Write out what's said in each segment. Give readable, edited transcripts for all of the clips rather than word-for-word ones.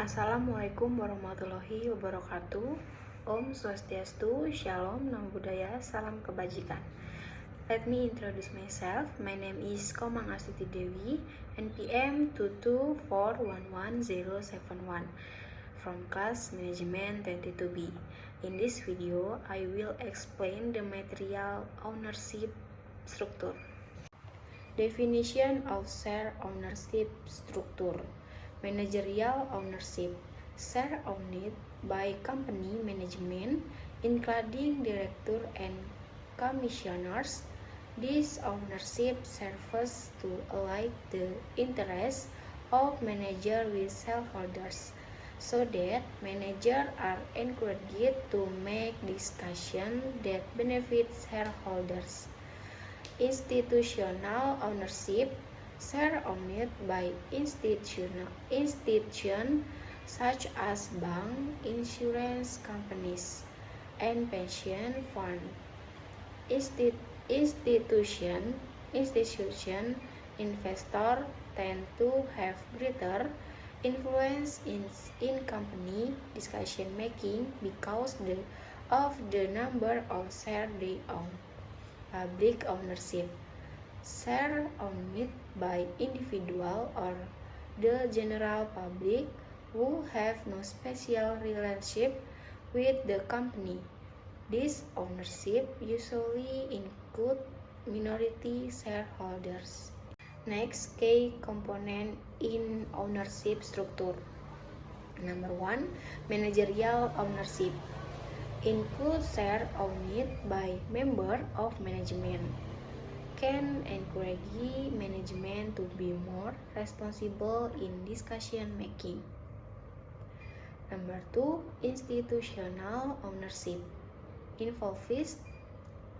Assalamualaikum warahmatullahi wabarakatuh. Om Swastiastu, Shalom, Namo Buddhaya, Salam Kebajikan. Let me introduce myself. My name is Komang Astuti Dewi, NPM 224111071 from class Management 22B. In this video, I will explain the material ownership structure. Definition of share ownership structure. Managerial ownership, share owned by company management, including director and commissioners. This ownership serves to align the interests of manager with shareholders, so that managers are encouraged to make decisions that benefit shareholders. Institutional ownership, share owned by institutions such as bank, insurance companies, and pension fund. Institution investors tend to have greater influence in company decision making because of the number of shares they own. Public ownership, share owned by individual or the general public who have no special relationship with the company. This ownership usually includes minority shareholders. Next, key component in ownership structure. Number 1, managerial ownership. Includes share owned by member of management. Can encourage management to be more responsible in decision making. Number 2, institutional ownership. Involves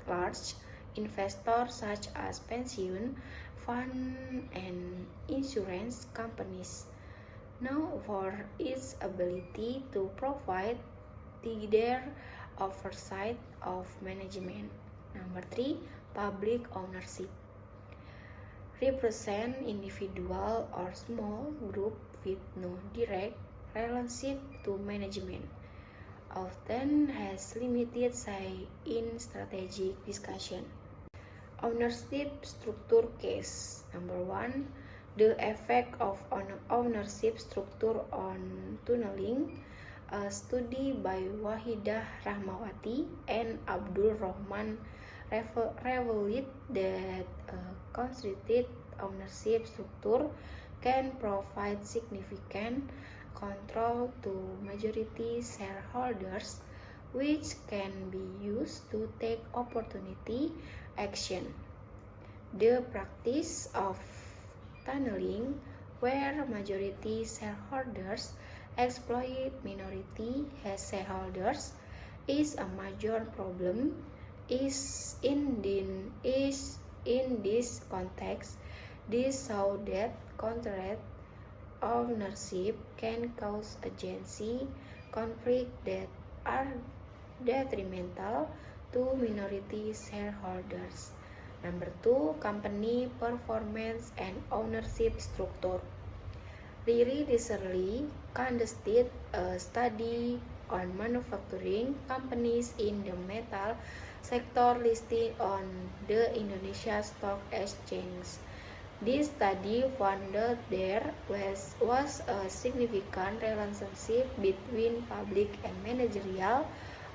large investors such as pension fund and insurance companies, known for its ability to provide their oversight of management. Number 3, public ownership. Represent individual or small group with no direct relationship to management. Often has limited say in strategic discussion. Ownership structure case. Number 1, the effect of ownership structure on tunneling. A study by Wahidah Rahmawati and Abdul Rahman revealed that a concentrated ownership structure can provide significant control to majority shareholders, which can be used to take opportunity action. The practice of tunneling, where majority shareholders exploit minority shareholders, is a major problem. In this context, this shows that concentrated ownership can cause agency conflict that are detrimental to minority shareholders. Number 2, company performance and ownership structure. Riri recently conducted a study on manufacturing companies in the metal sector listed on the Indonesia Stock Exchange. This study found that there was a significant relationship between public and managerial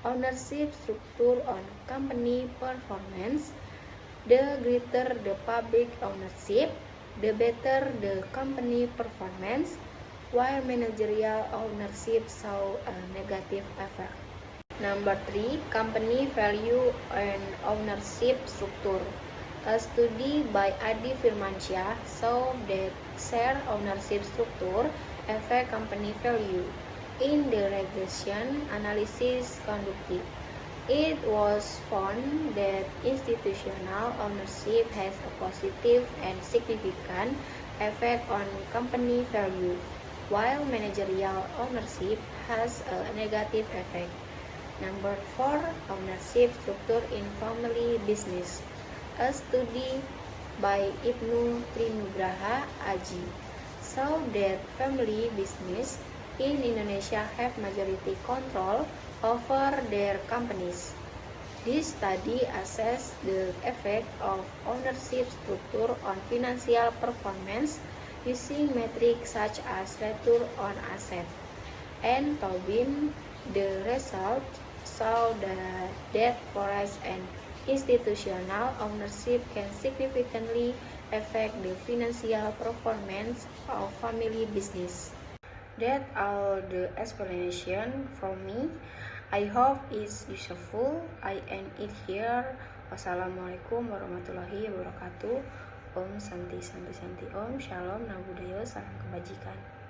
ownership structure on company performance. The greater the public ownership, the better the company performance, while managerial ownership saw a negative effect. Number 3, company value and ownership structure. A study by Adi Firmansyah showed that share ownership structure affect company value. In the regression analysis conducted, it was found that institutional ownership has a positive and significant effect on company value, while managerial ownership has a negative effect. Number 4, ownership structure in family business. A study by Ibnu Trinugraha Aji showed that family business in Indonesia have majority control over their companies. This study assessed the effect of ownership structure on financial performance using metrics such as return on asset. And Tobin, the result showed that forest and institutional ownership can significantly affect the financial performance of family business. That's all the explanation from me. I hope it's useful. I end it here. Wassalamualaikum warahmatullahi wabarakatuh. Om Santi Santi Santi Om Shalom Namo Buddhaya. Salam kebajikan.